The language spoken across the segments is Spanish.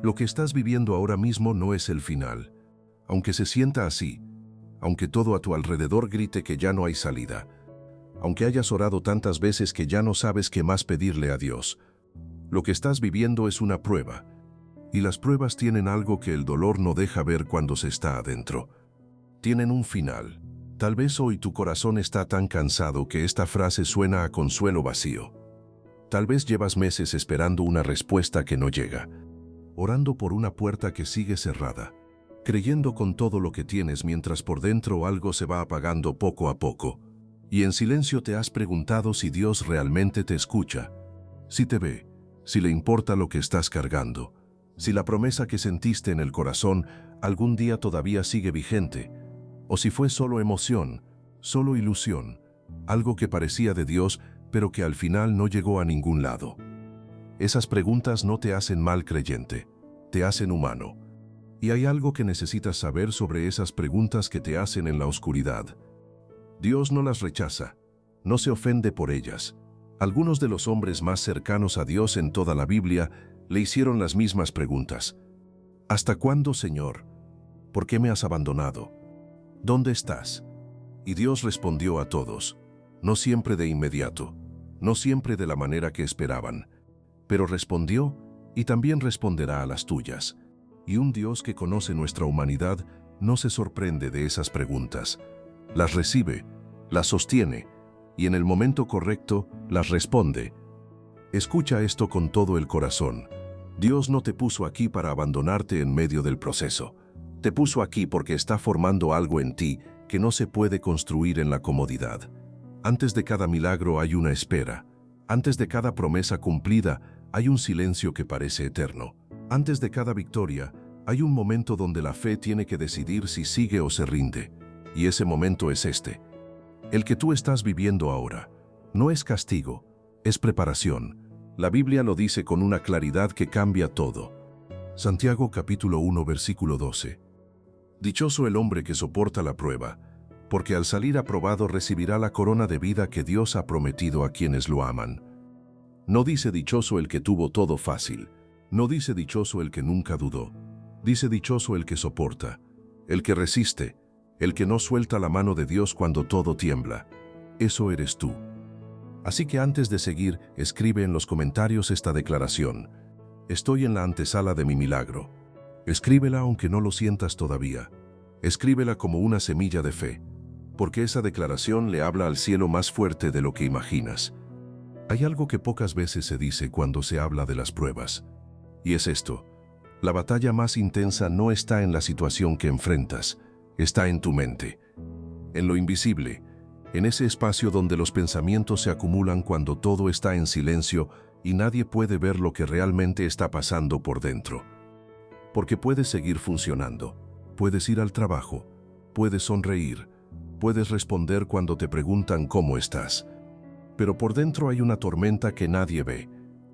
Lo que estás viviendo ahora mismo no es el final. Aunque se sienta así, aunque todo a tu alrededor grite que ya no hay salida, aunque hayas orado tantas veces que ya no sabes qué más pedirle a Dios, lo que estás viviendo es una prueba. Y las pruebas tienen algo que el dolor no deja ver cuando se está adentro. Tienen un final. Tal vez hoy tu corazón está tan cansado que esta frase suena a consuelo vacío. Tal vez llevas meses esperando una respuesta que no llega, orando por una puerta que sigue cerrada, creyendo con todo lo que tienes mientras por dentro algo se va apagando poco a poco. Y en silencio te has preguntado si Dios realmente te escucha, si te ve, si le importa lo que estás cargando, si la promesa que sentiste en el corazón algún día todavía sigue vigente, o si fue solo emoción, solo ilusión, algo que parecía de Dios, pero que al final no llegó a ningún lado. Esas preguntas no te hacen mal creyente, te hacen humano. Y hay algo que necesitas saber sobre esas preguntas que te hacen en la oscuridad. Dios no las rechaza, no se ofende por ellas. Algunos de los hombres más cercanos a Dios en toda la Biblia le hicieron las mismas preguntas. ¿Hasta cuándo, Señor? ¿Por qué me has abandonado? ¿Dónde estás? Y Dios respondió a todos, no siempre de inmediato, no siempre de la manera que esperaban, pero respondió y también responderá a las tuyas. Y un Dios que conoce nuestra humanidad no se sorprende de esas preguntas. Las recibe, las sostiene y en el momento correcto las responde. Escucha esto con todo el corazón. Dios no te puso aquí para abandonarte en medio del proceso. Te puso aquí porque está formando algo en ti que no se puede construir en la comodidad. Antes de cada milagro hay una espera. Antes de cada promesa cumplida hay un silencio que parece eterno. Antes de cada victoria hay un momento donde la fe tiene que decidir si sigue o se rinde. Y ese momento es este. El que tú estás viviendo ahora. No es castigo, es preparación. La Biblia lo dice con una claridad que cambia todo. Santiago capítulo 1 versículo 12. Dichoso el hombre que soporta la prueba, porque al salir aprobado recibirá la corona de vida que Dios ha prometido a quienes lo aman. No dice dichoso el que tuvo todo fácil, no dice dichoso el que nunca dudó, dice dichoso el que soporta, el que resiste, el que no suelta la mano de Dios cuando todo tiembla. Eso eres tú. Así que antes de seguir, escribe en los comentarios esta declaración. Estoy en la antesala de mi milagro. Escríbela aunque no lo sientas todavía. Escríbela como una semilla de fe, porque esa declaración le habla al cielo más fuerte de lo que imaginas. Hay algo que pocas veces se dice cuando se habla de las pruebas, y es esto. La batalla más intensa no está en la situación que enfrentas, está en tu mente, en lo invisible, en ese espacio donde los pensamientos se acumulan cuando todo está en silencio y nadie puede ver lo que realmente está pasando por dentro. Porque puedes seguir funcionando, puedes ir al trabajo, puedes sonreír, puedes responder cuando te preguntan cómo estás. Pero por dentro hay una tormenta que nadie ve,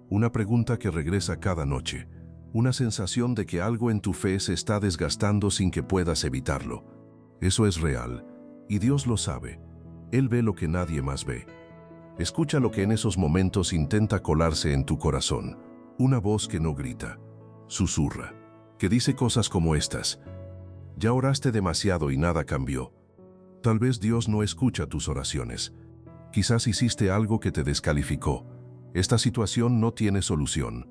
una pregunta que regresa cada noche, una sensación de que algo en tu fe se está desgastando sin que puedas evitarlo. Eso es real, y Dios lo sabe. Él ve lo que nadie más ve. Escucha lo que en esos momentos intenta colarse en tu corazón. Una voz que no grita, susurra, que dice cosas como estas. Ya oraste demasiado y nada cambió. Tal vez Dios no escucha tus oraciones. Quizás hiciste algo que te descalificó. Esta situación no tiene solución.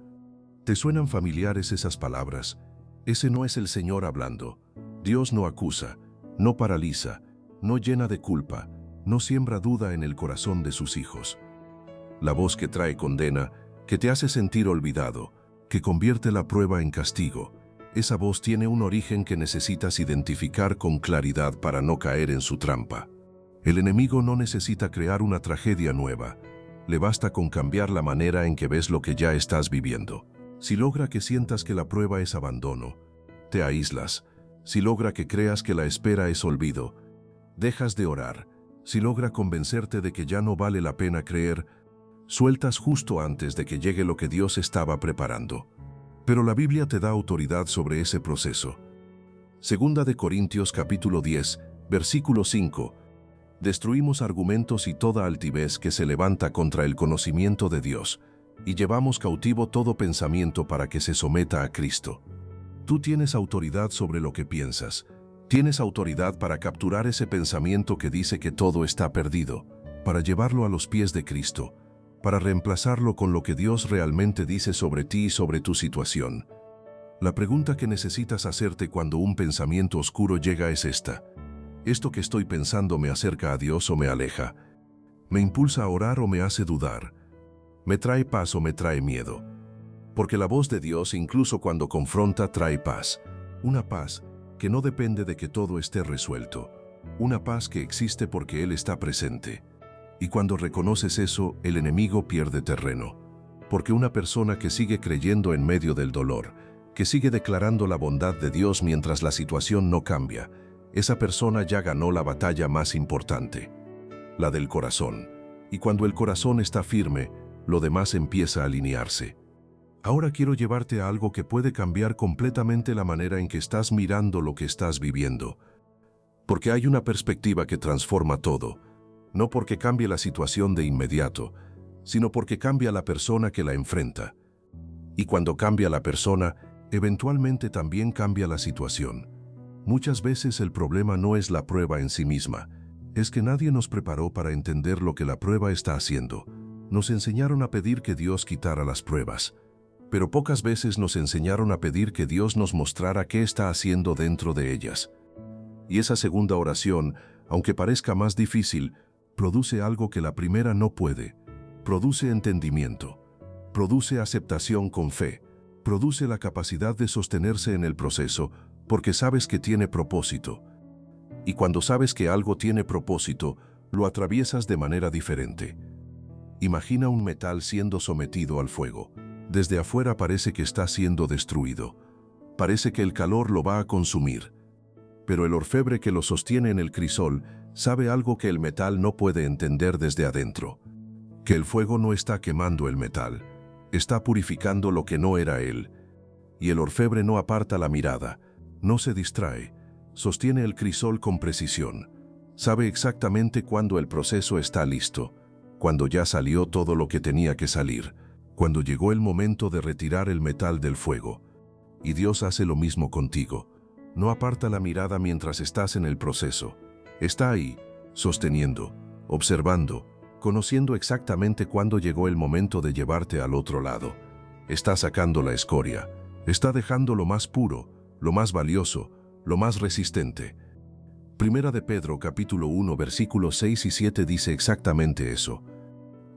¿Te suenan familiares esas palabras? Ese no es el Señor hablando. Dios no acusa, no paraliza, no llena de culpa, no siembra duda en el corazón de sus hijos. La voz que trae condena, que te hace sentir olvidado, que convierte la prueba en castigo. Esa voz tiene un origen que necesitas identificar con claridad para no caer en su trampa. El enemigo no necesita crear una tragedia nueva. Le basta con cambiar la manera en que ves lo que ya estás viviendo. Si logra que sientas que la prueba es abandono, te aíslas. Si logra que creas que la espera es olvido, dejas de orar. Si logra convencerte de que ya no vale la pena creer, sueltas justo antes de que llegue lo que Dios estaba preparando. Pero la Biblia te da autoridad sobre ese proceso. Segunda de Corintios capítulo 10, versículo 5. Destruimos argumentos y toda altivez que se levanta contra el conocimiento de Dios, y llevamos cautivo todo pensamiento para que se someta a Cristo. Tú tienes autoridad sobre lo que piensas. Tienes autoridad para capturar ese pensamiento que dice que todo está perdido, para llevarlo a los pies de Cristo, para reemplazarlo con lo que Dios realmente dice sobre ti y sobre tu situación. La pregunta que necesitas hacerte cuando un pensamiento oscuro llega es esta: ¿esto que estoy pensando me acerca a Dios o me aleja? ¿Me impulsa a orar o me hace dudar? ¿Me trae paz o me trae miedo? Porque la voz de Dios, incluso cuando confronta, trae paz. Una paz que no depende de que todo esté resuelto. Una paz que existe porque Él está presente. Y cuando reconoces eso, el enemigo pierde terreno. Porque una persona que sigue creyendo en medio del dolor, que sigue declarando la bondad de Dios mientras la situación no cambia, esa persona ya ganó la batalla más importante, la del corazón. Y cuando el corazón está firme, lo demás empieza a alinearse. Ahora quiero llevarte a algo que puede cambiar completamente la manera en que estás mirando lo que estás viviendo. Porque hay una perspectiva que transforma todo, no porque cambie la situación de inmediato, sino porque cambia la persona que la enfrenta. Y cuando cambia la persona, eventualmente también cambia la situación. Muchas veces el problema no es la prueba en sí misma, es que nadie nos preparó para entender lo que la prueba está haciendo. Nos enseñaron a pedir que Dios quitara las pruebas, pero pocas veces nos enseñaron a pedir que Dios nos mostrara qué está haciendo dentro de ellas. Y esa segunda oración, aunque parezca más difícil, produce algo que la primera no puede. Produce entendimiento, produce aceptación con fe, produce la capacidad de sostenerse en el proceso, porque sabes que tiene propósito. Y cuando sabes que algo tiene propósito, lo atraviesas de manera diferente. Imagina un metal siendo sometido al fuego. Desde afuera parece que está siendo destruido. Parece que el calor lo va a consumir. Pero el orfebre que lo sostiene en el crisol sabe algo que el metal no puede entender desde adentro. Que el fuego no está quemando el metal, está purificando lo que no era él. Y el orfebre no aparta la mirada, no se distrae, sostiene el crisol con precisión. Sabe exactamente cuándo el proceso está listo, cuando ya salió todo lo que tenía que salir, cuando llegó el momento de retirar el metal del fuego. Y Dios hace lo mismo contigo. No aparta la mirada mientras estás en el proceso. Está ahí, sosteniendo, observando, conociendo exactamente cuándo llegó el momento de llevarte al otro lado. Está sacando la escoria. Está dejando lo más puro, lo más valioso, lo más resistente. Primera de Pedro, capítulo 1, versículos 6 y 7 dice exactamente eso.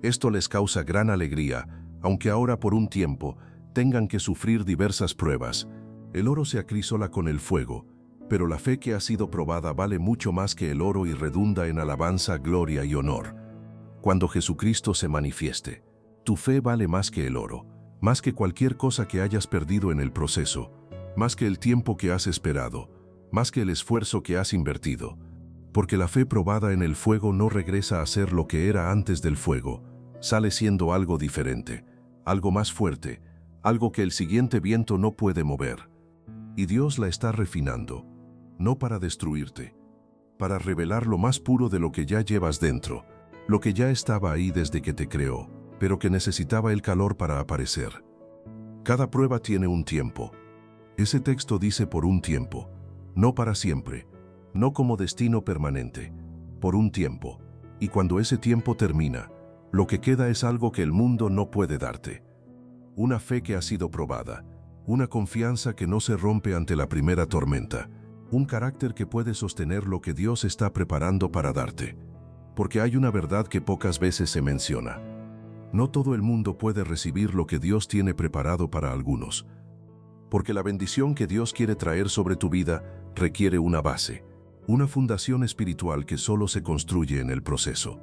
Esto les causa gran alegría, aunque ahora por un tiempo tengan que sufrir diversas pruebas. El oro se acrisola con el fuego, pero la fe que ha sido probada vale mucho más que el oro y redunda en alabanza, gloria y honor. Cuando Jesucristo se manifieste, tu fe vale más que el oro, más que cualquier cosa que hayas perdido en el proceso, más que el tiempo que has esperado, más que el esfuerzo que has invertido. Porque la fe probada en el fuego no regresa a ser lo que era antes del fuego, sale siendo algo diferente, algo más fuerte, algo que el siguiente viento no puede mover. Y Dios la está refinando, no para destruirte, para revelar lo más puro de lo que ya llevas dentro, lo que ya estaba ahí desde que te creó, pero que necesitaba el calor para aparecer. Cada prueba tiene un tiempo. Ese texto dice por un tiempo, no para siempre, no como destino permanente, por un tiempo. Y cuando ese tiempo termina, lo que queda es algo que el mundo no puede darte. Una fe que ha sido probada, una confianza que no se rompe ante la primera tormenta, un carácter que puede sostener lo que Dios está preparando para darte. Porque hay una verdad que pocas veces se menciona. No todo el mundo puede recibir lo que Dios tiene preparado para algunos. Porque la bendición que Dios quiere traer sobre tu vida requiere una base, una fundación espiritual que solo se construye en el proceso.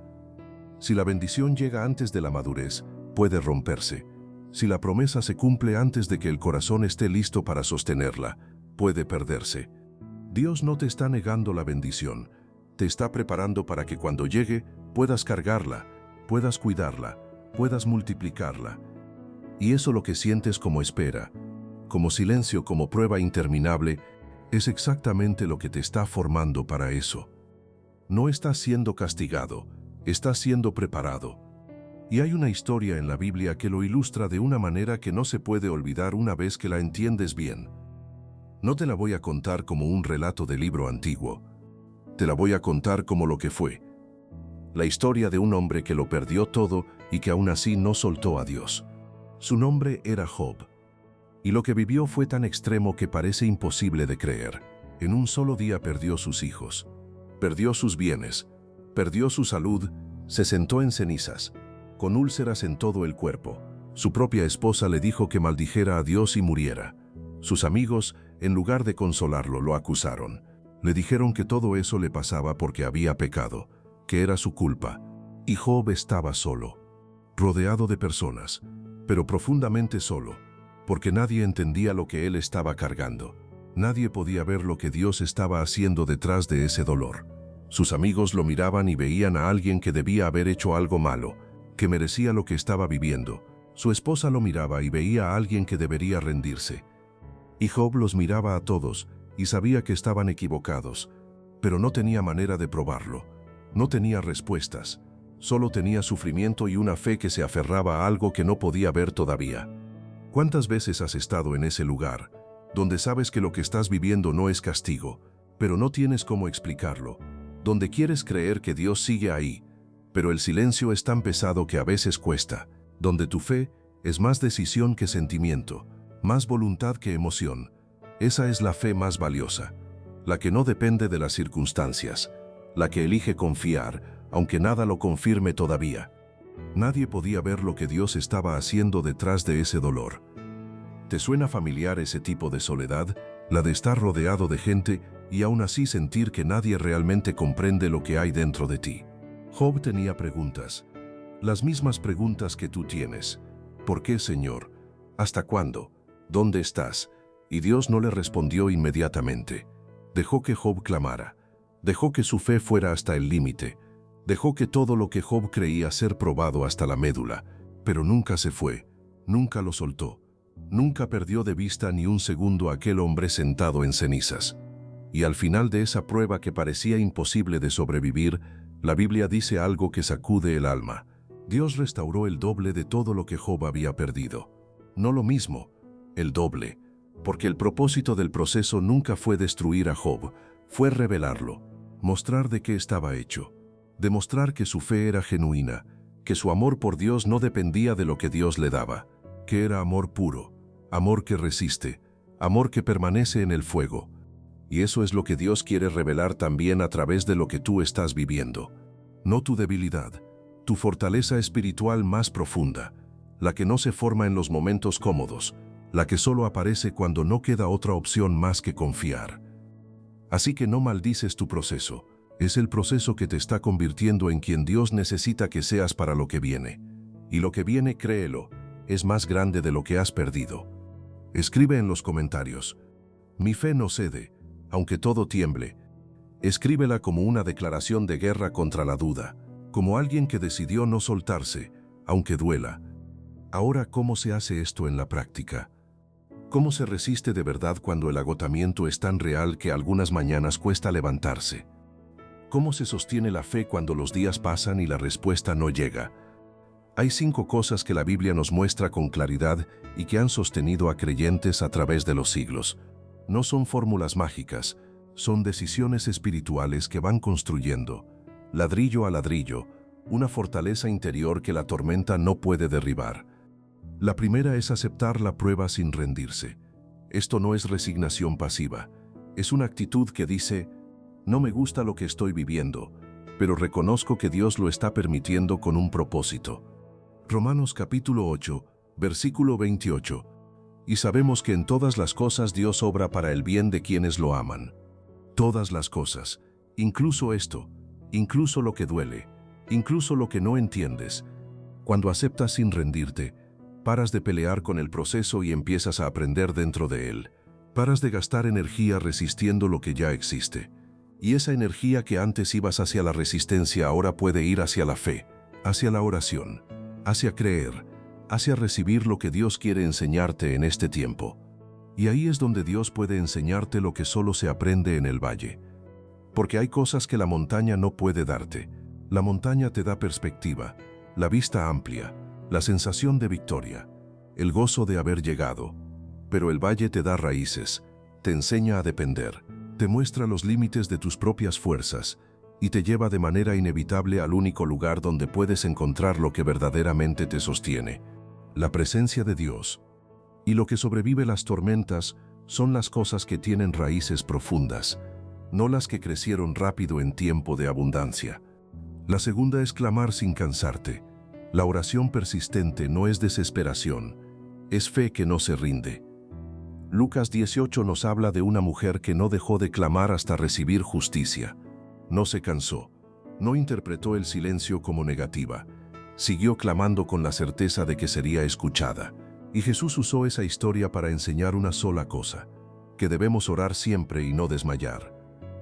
Si la bendición llega antes de la madurez, puede romperse. Si la promesa se cumple antes de que el corazón esté listo para sostenerla, puede perderse. Dios no te está negando la bendición, te está preparando para que cuando llegue puedas cargarla, puedas cuidarla, puedas multiplicarla. Y eso lo que sientes como espera, como silencio, como prueba interminable, es exactamente lo que te está formando para eso. No estás siendo castigado, estás siendo preparado. Y hay una historia en la Biblia que lo ilustra de una manera que no se puede olvidar una vez que la entiendes bien. No te la voy a contar como un relato de libro antiguo. Te la voy a contar como lo que fue. La historia de un hombre que lo perdió todo y que aún así no soltó a Dios. Su nombre era Job. Y lo que vivió fue tan extremo que parece imposible de creer. En un solo día perdió sus hijos, perdió sus bienes, perdió su salud, se sentó en cenizas, con úlceras en todo el cuerpo. Su propia esposa le dijo que maldijera a Dios y muriera. Sus amigos, en lugar de consolarlo, lo acusaron. Le dijeron que todo eso le pasaba porque había pecado, que era su culpa. Y Job estaba solo, rodeado de personas, pero profundamente solo, porque nadie entendía lo que él estaba cargando. Nadie podía ver lo que Dios estaba haciendo detrás de ese dolor. Sus amigos lo miraban y veían a alguien que debía haber hecho algo malo, que merecía lo que estaba viviendo. Su esposa lo miraba y veía a alguien que debería rendirse. Y Job los miraba a todos y sabía que estaban equivocados, pero no tenía manera de probarlo. No tenía respuestas, solo tenía sufrimiento y una fe que se aferraba a algo que no podía ver todavía. ¿Cuántas veces has estado en ese lugar, donde sabes que lo que estás viviendo no es castigo, pero no tienes cómo explicarlo? Donde quieres creer que Dios sigue ahí, pero el silencio es tan pesado que a veces cuesta. Donde tu fe es más decisión que sentimiento, más voluntad que emoción. Esa es la fe más valiosa, la que no depende de las circunstancias, la que elige confiar, aunque nada lo confirme todavía. Nadie podía ver lo que Dios estaba haciendo detrás de ese dolor. ¿Te suena familiar ese tipo de soledad, la de estar rodeado de gente y aún así sentir que nadie realmente comprende lo que hay dentro de ti? Job tenía preguntas, las mismas preguntas que tú tienes. ¿Por qué, Señor? ¿Hasta cuándo? ¿Dónde estás? Y Dios no le respondió inmediatamente. Dejó que Job clamara, dejó que su fe fuera hasta el límite, dejó que todo lo que Job creía ser probado hasta la médula, pero nunca se fue, nunca lo soltó, nunca perdió de vista ni un segundo a aquel hombre sentado en cenizas. Y al final de esa prueba que parecía imposible de sobrevivir, la Biblia dice algo que sacude el alma. Dios restauró el doble de todo lo que Job había perdido. No lo mismo, el doble, porque el propósito del proceso nunca fue destruir a Job, fue revelarlo, mostrar de qué estaba hecho. Demostrar que su fe era genuina, que su amor por Dios no dependía de lo que Dios le daba, que era amor puro, amor que resiste, amor que permanece en el fuego. Y eso es lo que Dios quiere revelar también a través de lo que tú estás viviendo. No tu debilidad, tu fortaleza espiritual más profunda, la que no se forma en los momentos cómodos, la que solo aparece cuando no queda otra opción más que confiar. Así que no maldices tu proceso. Es el proceso que te está convirtiendo en quien Dios necesita que seas para lo que viene. Y lo que viene, créelo, es más grande de lo que has perdido. Escribe en los comentarios: mi fe no cede, aunque todo tiemble. Escríbela como una declaración de guerra contra la duda, como alguien que decidió no soltarse, aunque duela. Ahora, ¿cómo se hace esto en la práctica? ¿Cómo se resiste de verdad cuando el agotamiento es tan real que algunas mañanas cuesta levantarse? ¿Cómo se sostiene la fe cuando los días pasan y la respuesta no llega? Hay 5 cosas que la Biblia nos muestra con claridad y que han sostenido a creyentes a través de los siglos. No son fórmulas mágicas, son decisiones espirituales que van construyendo, ladrillo a ladrillo, una fortaleza interior que la tormenta no puede derribar. La primera es aceptar la prueba sin rendirse. Esto no es resignación pasiva, es una actitud que dice: no me gusta lo que estoy viviendo, pero reconozco que Dios lo está permitiendo con un propósito. Romanos capítulo 8, versículo 28. Y sabemos que en todas las cosas Dios obra para el bien de quienes lo aman. Todas las cosas, incluso esto, incluso lo que duele, incluso lo que no entiendes. Cuando aceptas sin rendirte, paras de pelear con el proceso y empiezas a aprender dentro de él. Paras de gastar energía resistiendo lo que ya existe. Y esa energía que antes ibas hacia la resistencia ahora puede ir hacia la fe, hacia la oración, hacia creer, hacia recibir lo que Dios quiere enseñarte en este tiempo. Y ahí es donde Dios puede enseñarte lo que solo se aprende en el valle. Porque hay cosas que la montaña no puede darte. La montaña te da perspectiva, la vista amplia, la sensación de victoria, el gozo de haber llegado. Pero el valle te da raíces, te enseña a depender, te muestra los límites de tus propias fuerzas y te lleva de manera inevitable al único lugar donde puedes encontrar lo que verdaderamente te sostiene, la presencia de Dios. Y lo que sobrevive las tormentas son las cosas que tienen raíces profundas, no las que crecieron rápido en tiempo de abundancia. La segunda es clamar sin cansarte. La oración persistente no es desesperación, es fe que no se rinde. Lucas 18 nos habla de una mujer que no dejó de clamar hasta recibir justicia. No se cansó, no interpretó el silencio como negativa, siguió clamando con la certeza de que sería escuchada. Y Jesús usó esa historia para enseñar una sola cosa, que debemos orar siempre y no desmayar.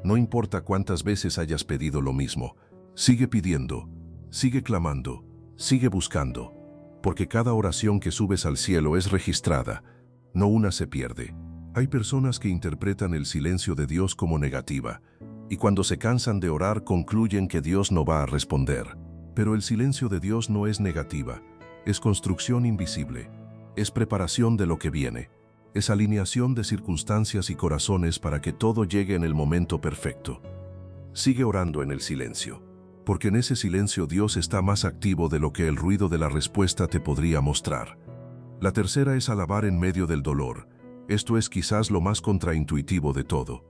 No importa cuántas veces hayas pedido lo mismo, sigue pidiendo, sigue clamando, sigue buscando, porque cada oración que subes al cielo es registrada, no una se pierde. Hay personas que interpretan el silencio de Dios como negativa, y cuando se cansan de orar concluyen que Dios no va a responder. Pero el silencio de Dios no es negativa, es construcción invisible. Es preparación de lo que viene, es alineación de circunstancias y corazones para que todo llegue en el momento perfecto. Sigue orando en el silencio, porque en ese silencio Dios está más activo de lo que el ruido de la respuesta te podría mostrar. La tercera es alabar en medio del dolor. Esto es quizás lo más contraintuitivo de todo.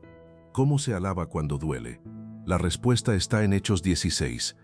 ¿Cómo se alaba cuando duele? La respuesta está en Hechos 16.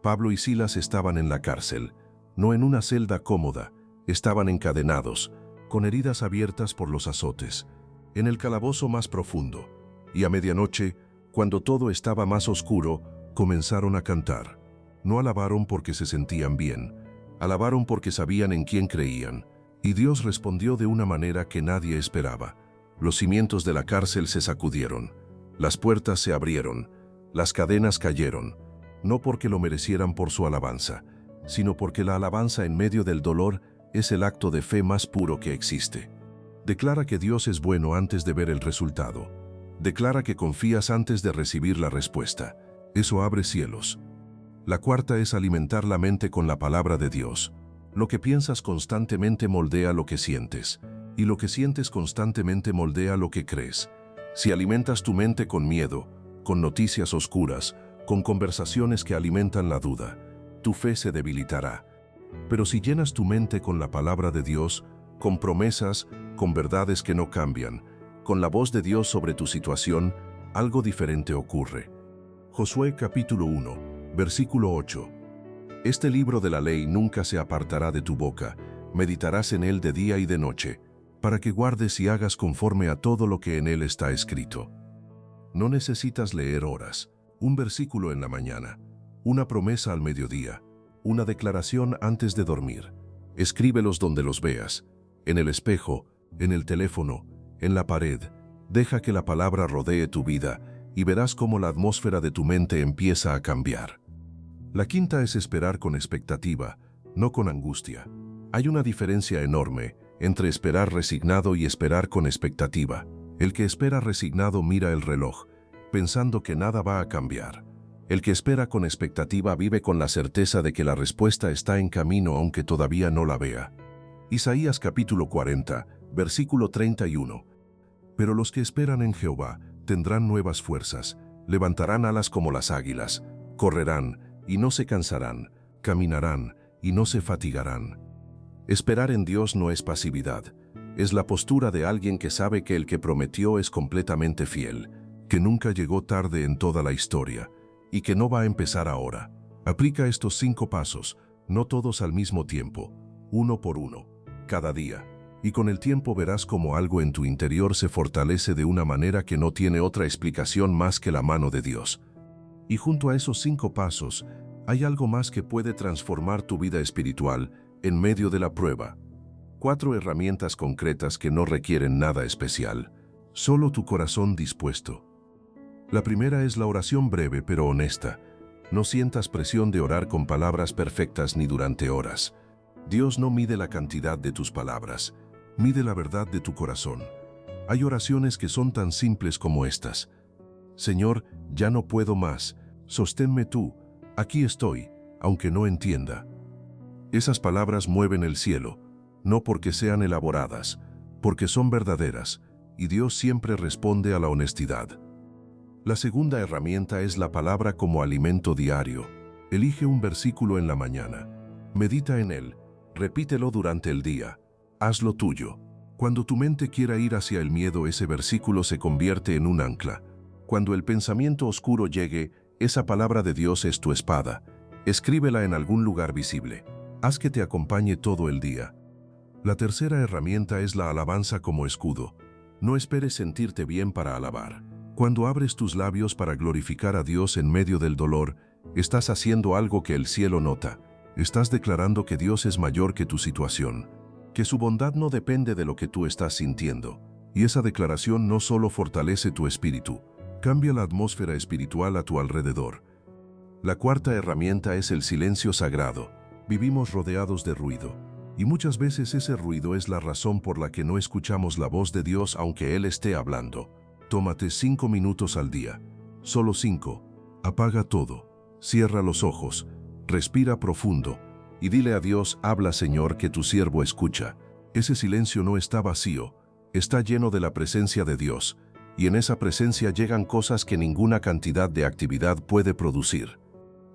Pablo y Silas estaban en la cárcel, no en una celda cómoda. Estaban encadenados, con heridas abiertas por los azotes, en el calabozo más profundo, y a medianoche, cuando todo estaba más oscuro, comenzaron a cantar. No alabaron porque se sentían bien, alabaron porque sabían en quién creían, y Dios respondió de una manera que nadie esperaba. Los cimientos de la cárcel se sacudieron, las puertas se abrieron, las cadenas cayeron, no porque lo merecieran por su alabanza, sino porque la alabanza en medio del dolor es el acto de fe más puro que existe. Declara que Dios es bueno antes de ver el resultado. Declara que confías antes de recibir la respuesta. Eso abre cielos. La cuarta es alimentar la mente con la palabra de Dios. Lo que piensas constantemente moldea lo que sientes, y lo que sientes constantemente moldea lo que crees. Si alimentas tu mente con miedo, con noticias oscuras, con conversaciones que alimentan la duda, tu fe se debilitará. Pero si llenas tu mente con la palabra de Dios, con promesas, con verdades que no cambian, con la voz de Dios sobre tu situación, algo diferente ocurre. Josué capítulo 1, versículo 8. Este libro de la ley nunca se apartará de tu boca, meditarás en él de día y de noche, para que guardes y hagas conforme a todo lo que en él está escrito. No necesitas leer horas, un versículo en la mañana, una promesa al mediodía, una declaración antes de dormir. Escríbelos donde los veas, en el espejo, en el teléfono, en la pared. Deja que la palabra rodee tu vida y verás cómo la atmósfera de tu mente empieza a cambiar. La quinta es esperar con expectativa, no con angustia. Hay una diferencia enorme entre esperar resignado y esperar con expectativa. El que espera resignado mira el reloj, pensando que nada va a cambiar. El que espera con expectativa vive con la certeza de que la respuesta está en camino aunque todavía no la vea. Isaías capítulo 40, versículo 31. Pero los que esperan en Jehová tendrán nuevas fuerzas, levantarán alas como las águilas, correrán y no se cansarán, caminarán y no se fatigarán. Esperar en Dios no es pasividad, es la postura de alguien que sabe que el que prometió es completamente fiel, que nunca llegó tarde en toda la historia, y que no va a empezar ahora. Aplica estos 5 pasos, no todos al mismo tiempo, uno por uno, cada día, y con el tiempo verás cómo algo en tu interior se fortalece de una manera que no tiene otra explicación más que la mano de Dios. Y junto a esos 5 pasos, hay algo más que puede transformar tu vida espiritual en medio de la prueba. 4 herramientas concretas que no requieren nada especial, solo tu corazón dispuesto. La primera es la oración breve pero honesta. No sientas presión de orar con palabras perfectas ni durante horas. Dios no mide la cantidad de tus palabras, mide la verdad de tu corazón. Hay oraciones que son tan simples como estas. Señor, ya no puedo más, sosténme tú, aquí estoy, aunque no entienda. Esas palabras mueven el cielo, no porque sean elaboradas, porque son verdaderas, y Dios siempre responde a la honestidad. La segunda herramienta es la palabra como alimento diario. Elige un versículo en la mañana. Medita en él. Repítelo durante el día. Hazlo tuyo. Cuando tu mente quiera ir hacia el miedo, ese versículo se convierte en un ancla. Cuando el pensamiento oscuro llegue, esa palabra de Dios es tu espada. Escríbela en algún lugar visible. Haz que te acompañe todo el día. La tercera herramienta es la alabanza como escudo. No esperes sentirte bien para alabar. Cuando abres tus labios para glorificar a Dios en medio del dolor, estás haciendo algo que el cielo nota. Estás declarando que Dios es mayor que tu situación, que su bondad no depende de lo que tú estás sintiendo. Y esa declaración no solo fortalece tu espíritu, cambia la atmósfera espiritual a tu alrededor. La cuarta herramienta es el silencio sagrado. Vivimos rodeados de ruido, y muchas veces ese ruido es la razón por la que no escuchamos la voz de Dios aunque Él esté hablando. Tómate 5 minutos al día, solo 5. Apaga todo, cierra los ojos, respira profundo, y dile a Dios: habla, Señor, que tu siervo escucha. Ese silencio no está vacío, está lleno de la presencia de Dios, y en esa presencia llegan cosas que ninguna cantidad de actividad puede producir.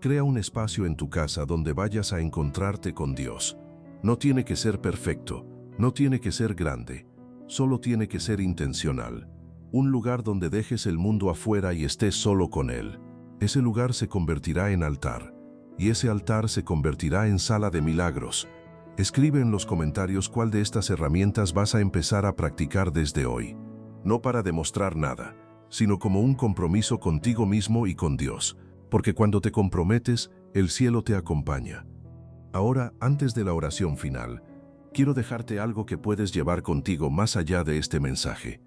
Crea un espacio en tu casa donde vayas a encontrarte con Dios. No tiene que ser perfecto, no tiene que ser grande, solo tiene que ser intencional. Un lugar donde dejes el mundo afuera y estés solo con Él. Ese lugar se convertirá en altar, y ese altar se convertirá en sala de milagros. Escribe en los comentarios cuál de estas herramientas vas a empezar a practicar desde hoy. No para demostrar nada, sino como un compromiso contigo mismo y con Dios, porque cuando te comprometes, el cielo te acompaña. Ahora, antes de la oración final, quiero dejarte algo que puedes llevar contigo más allá de este mensaje.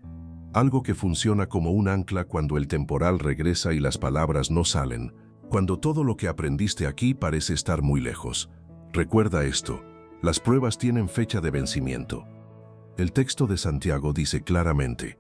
Algo que funciona como un ancla cuando el temporal regresa y las palabras no salen, cuando todo lo que aprendiste aquí parece estar muy lejos. Recuerda esto: las pruebas tienen fecha de vencimiento. El texto de Santiago dice claramente: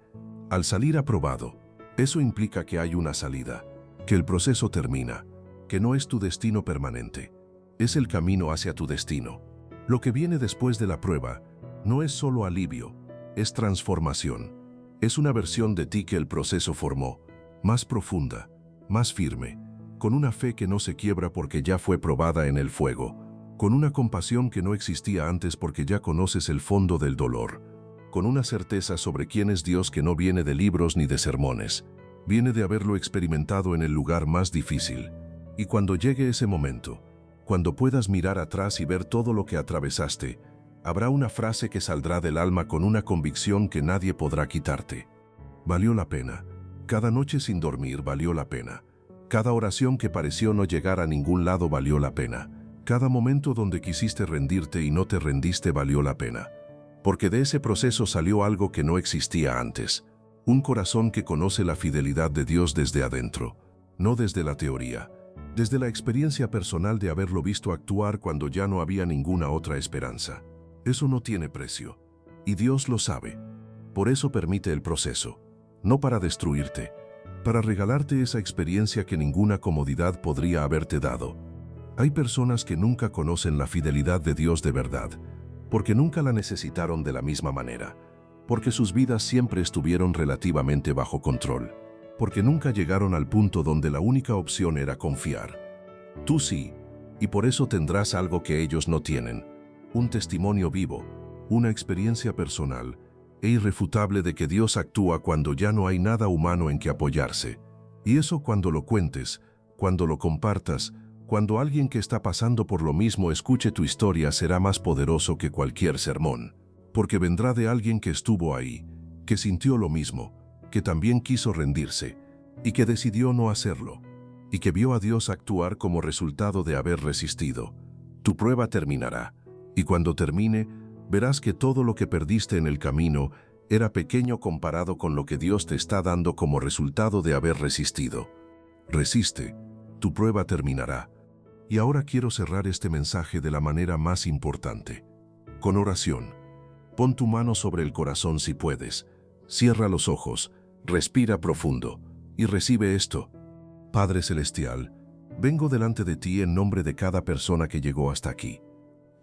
al salir aprobado, eso implica que hay una salida, que el proceso termina, que no es tu destino permanente, es el camino hacia tu destino. Lo que viene después de la prueba no es solo alivio, es transformación. Es una versión de ti que el proceso formó, más profunda, más firme, con una fe que no se quiebra porque ya fue probada en el fuego, con una compasión que no existía antes porque ya conoces el fondo del dolor, con una certeza sobre quién es Dios que no viene de libros ni de sermones, viene de haberlo experimentado en el lugar más difícil. Y cuando llegue ese momento, cuando puedas mirar atrás y ver todo lo que atravesaste, habrá una frase que saldrá del alma con una convicción que nadie podrá quitarte. Valió la pena. Cada noche sin dormir valió la pena. Cada oración que pareció no llegar a ningún lado valió la pena. Cada momento donde quisiste rendirte y no te rendiste valió la pena. Porque de ese proceso salió algo que no existía antes. Un corazón que conoce la fidelidad de Dios desde adentro, no desde la teoría, desde la experiencia personal de haberlo visto actuar cuando ya no había ninguna otra esperanza. Eso no tiene precio, y Dios lo sabe. Por eso permite el proceso, no para destruirte, para regalarte esa experiencia que ninguna comodidad podría haberte dado. Hay personas que nunca conocen la fidelidad de Dios de verdad, porque nunca la necesitaron de la misma manera, porque sus vidas siempre estuvieron relativamente bajo control, porque nunca llegaron al punto donde la única opción era confiar. Tú sí, y por eso tendrás algo que ellos no tienen. Un testimonio vivo, una experiencia personal e irrefutable de que Dios actúa cuando ya no hay nada humano en que apoyarse. Y eso cuando lo cuentes, cuando lo compartas, cuando alguien que está pasando por lo mismo escuche tu historia, será más poderoso que cualquier sermón. Porque vendrá de alguien que estuvo ahí, que sintió lo mismo, que también quiso rendirse, y que decidió no hacerlo, y que vio a Dios actuar como resultado de haber resistido. Tu prueba terminará. Y cuando termine, verás que todo lo que perdiste en el camino era pequeño comparado con lo que Dios te está dando como resultado de haber resistido. Resiste, tu prueba terminará. Y ahora quiero cerrar este mensaje de la manera más importante, con oración. Pon tu mano sobre el corazón si puedes, cierra los ojos, respira profundo y recibe esto. Padre Celestial, vengo delante de ti en nombre de cada persona que llegó hasta aquí.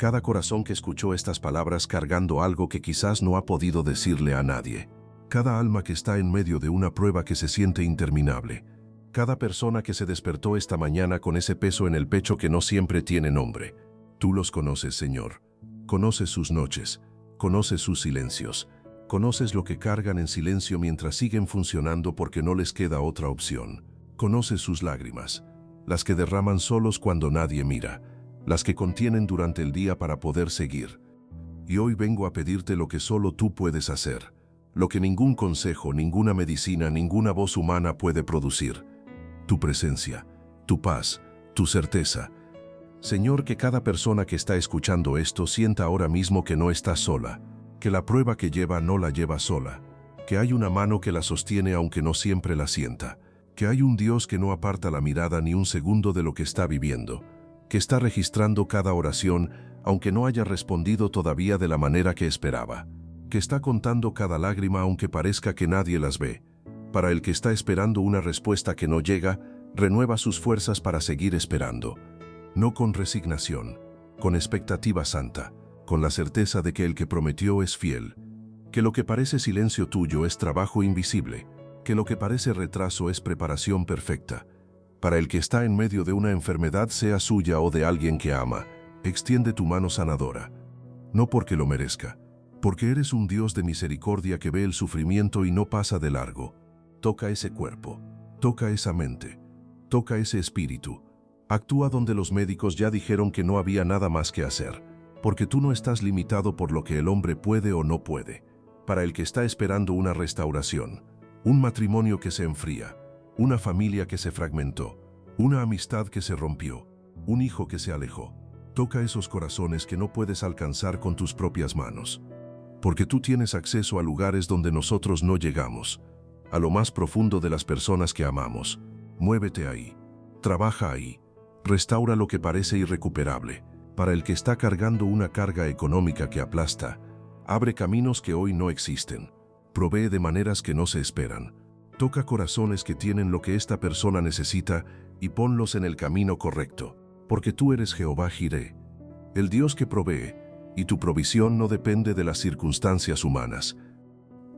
Cada corazón que escuchó estas palabras cargando algo que quizás no ha podido decirle a nadie. Cada alma que está en medio de una prueba que se siente interminable. Cada persona que se despertó esta mañana con ese peso en el pecho que no siempre tiene nombre. Tú los conoces, Señor. Conoces sus noches. Conoces sus silencios. Conoces lo que cargan en silencio mientras siguen funcionando porque no les queda otra opción. Conoces sus lágrimas. Las que derraman solos cuando nadie mira. Las que contienen durante el día para poder seguir. Y hoy vengo a pedirte lo que solo tú puedes hacer. Lo que ningún consejo, ninguna medicina, ninguna voz humana puede producir. Tu presencia, tu paz, tu certeza. Señor, que cada persona que está escuchando esto sienta ahora mismo que no está sola, que la prueba que lleva no la lleva sola, que hay una mano que la sostiene aunque no siempre la sienta, que hay un Dios que no aparta la mirada ni un segundo de lo que está viviendo, que está registrando cada oración aunque no haya respondido todavía de la manera que esperaba, que está contando cada lágrima aunque parezca que nadie las ve. Para el que está esperando una respuesta que no llega, renueva sus fuerzas para seguir esperando. No con resignación, con expectativa santa, con la certeza de que el que prometió es fiel, que lo que parece silencio tuyo es trabajo invisible, que lo que parece retraso es preparación perfecta. Para el que está en medio de una enfermedad, sea suya o de alguien que ama, extiende tu mano sanadora. No porque lo merezca, porque eres un Dios de misericordia que ve el sufrimiento y no pasa de largo. Toca ese cuerpo, toca esa mente, toca ese espíritu. Actúa donde los médicos ya dijeron que no había nada más que hacer, porque tú no estás limitado por lo que el hombre puede o no puede. Para el que está esperando una restauración, un matrimonio que se enfría, una familia que se fragmentó, una amistad que se rompió, un hijo que se alejó. Toca esos corazones que no puedes alcanzar con tus propias manos, porque tú tienes acceso a lugares donde nosotros no llegamos, a lo más profundo de las personas que amamos. Muévete ahí, trabaja ahí, restaura lo que parece irrecuperable. Para el que está cargando una carga económica que aplasta, abre caminos que hoy no existen, provee de maneras que no se esperan. Toca corazones que tienen lo que esta persona necesita y ponlos en el camino correcto, porque tú eres Jehová Jireh, el Dios que provee, y tu provisión no depende de las circunstancias humanas.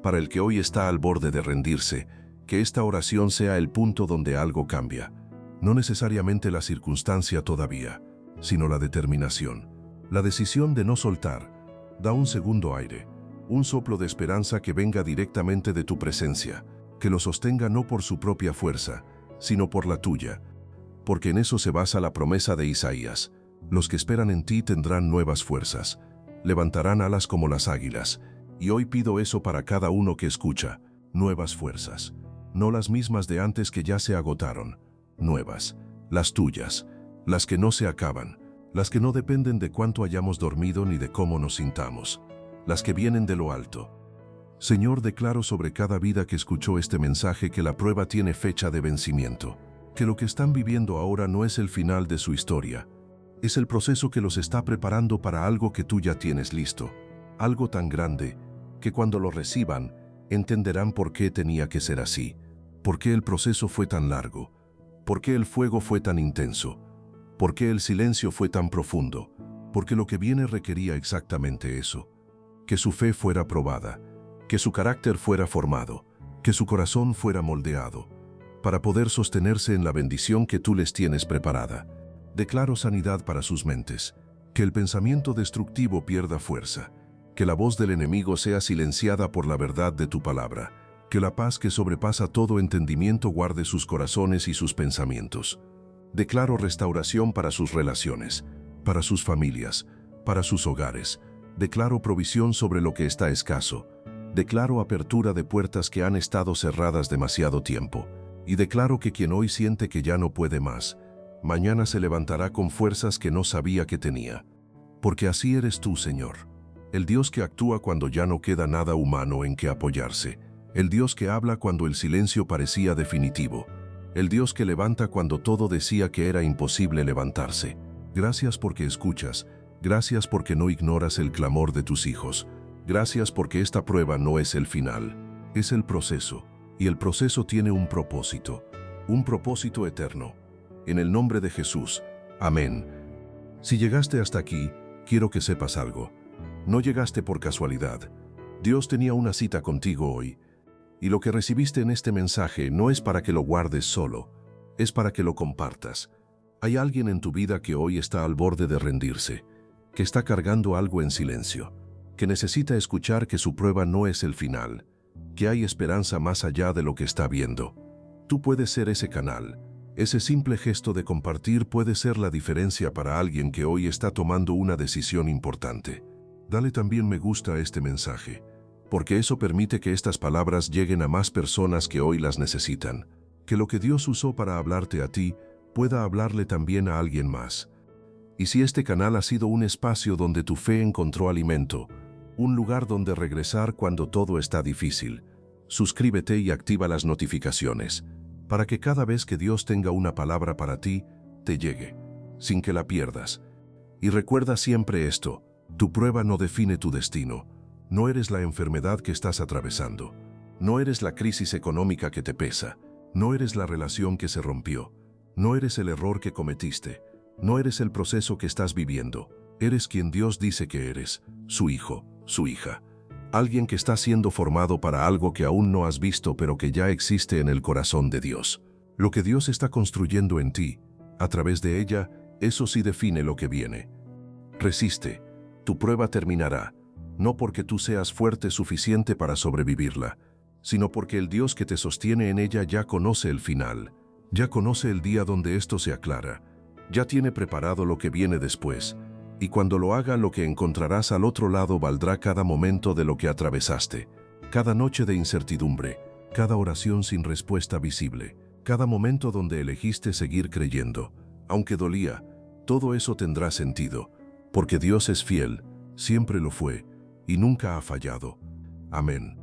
Para el que hoy está al borde de rendirse, que esta oración sea el punto donde algo cambia. No necesariamente la circunstancia todavía, sino la determinación. La decisión de no soltar. Da un segundo aire, un soplo de esperanza que venga directamente de tu presencia, que lo sostenga no por su propia fuerza, sino por la tuya. Porque en eso se basa la promesa de Isaías. Los que esperan en ti tendrán nuevas fuerzas, levantarán alas como las águilas. Y hoy pido eso para cada uno que escucha, nuevas fuerzas, no las mismas de antes que ya se agotaron, nuevas, las tuyas, las que no se acaban, las que no dependen de cuánto hayamos dormido ni de cómo nos sintamos, las que vienen de lo alto. Señor, declaro sobre cada vida que escuchó este mensaje que la prueba tiene fecha de vencimiento, que lo que están viviendo ahora no es el final de su historia, es el proceso que los está preparando para algo que tú ya tienes listo, algo tan grande, que cuando lo reciban, entenderán por qué tenía que ser así, por qué el proceso fue tan largo, por qué el fuego fue tan intenso, por qué el silencio fue tan profundo, porque lo que viene requería exactamente eso, que su fe fuera probada, que su carácter fuera formado, que su corazón fuera moldeado, para poder sostenerse en la bendición que tú les tienes preparada. Declaro sanidad para sus mentes, que el pensamiento destructivo pierda fuerza, que la voz del enemigo sea silenciada por la verdad de tu palabra, que la paz que sobrepasa todo entendimiento guarde sus corazones y sus pensamientos. Declaro restauración para sus relaciones, para sus familias, para sus hogares. Declaro provisión sobre lo que está escaso. Declaro apertura de puertas que han estado cerradas demasiado tiempo. Y declaro que quien hoy siente que ya no puede más, mañana se levantará con fuerzas que no sabía que tenía. Porque así eres tú, Señor. El Dios que actúa cuando ya no queda nada humano en que apoyarse. El Dios que habla cuando el silencio parecía definitivo. El Dios que levanta cuando todo decía que era imposible levantarse. Gracias porque escuchas. Gracias porque no ignoras el clamor de tus hijos. Gracias porque esta prueba no es el final. Es el proceso. Y el proceso tiene un propósito eterno. En el nombre de Jesús. Amén. Si llegaste hasta aquí, quiero que sepas algo. No llegaste por casualidad. Dios tenía una cita contigo hoy. Y lo que recibiste en este mensaje no es para que lo guardes solo, es para que lo compartas. Hay alguien en tu vida que hoy está al borde de rendirse, que está cargando algo en silencio, que necesita escuchar que su prueba no es el final, que hay esperanza más allá de lo que está viendo. Tú puedes ser ese canal. Ese simple gesto de compartir puede ser la diferencia para alguien que hoy está tomando una decisión importante. Dale también me gusta a este mensaje, porque eso permite que estas palabras lleguen a más personas que hoy las necesitan. Que lo que Dios usó para hablarte a ti pueda hablarle también a alguien más. Y si este canal ha sido un espacio donde tu fe encontró alimento, un lugar donde regresar cuando todo está difícil, suscríbete y activa las notificaciones, para que cada vez que Dios tenga una palabra para ti, te llegue, sin que la pierdas. Y recuerda siempre esto, tu prueba no define tu destino. No eres la enfermedad que estás atravesando. No eres la crisis económica que te pesa. No eres la relación que se rompió. No eres el error que cometiste. No eres el proceso que estás viviendo. Eres quien Dios dice que eres, su hijo, su hija. Alguien que está siendo formado para algo que aún no has visto pero que ya existe en el corazón de Dios. Lo que Dios está construyendo en ti, a través de ella, eso sí define lo que viene. Resiste. Tu prueba terminará, no porque tú seas fuerte suficiente para sobrevivirla, sino porque el Dios que te sostiene en ella ya conoce el final, ya conoce el día donde esto se aclara, ya tiene preparado lo que viene después, y cuando lo haga lo que encontrarás al otro lado valdrá cada momento de lo que atravesaste, cada noche de incertidumbre, cada oración sin respuesta visible, cada momento donde elegiste seguir creyendo, aunque dolía, todo eso tendrá sentido, porque Dios es fiel, siempre lo fue, y nunca ha fallado. Amén.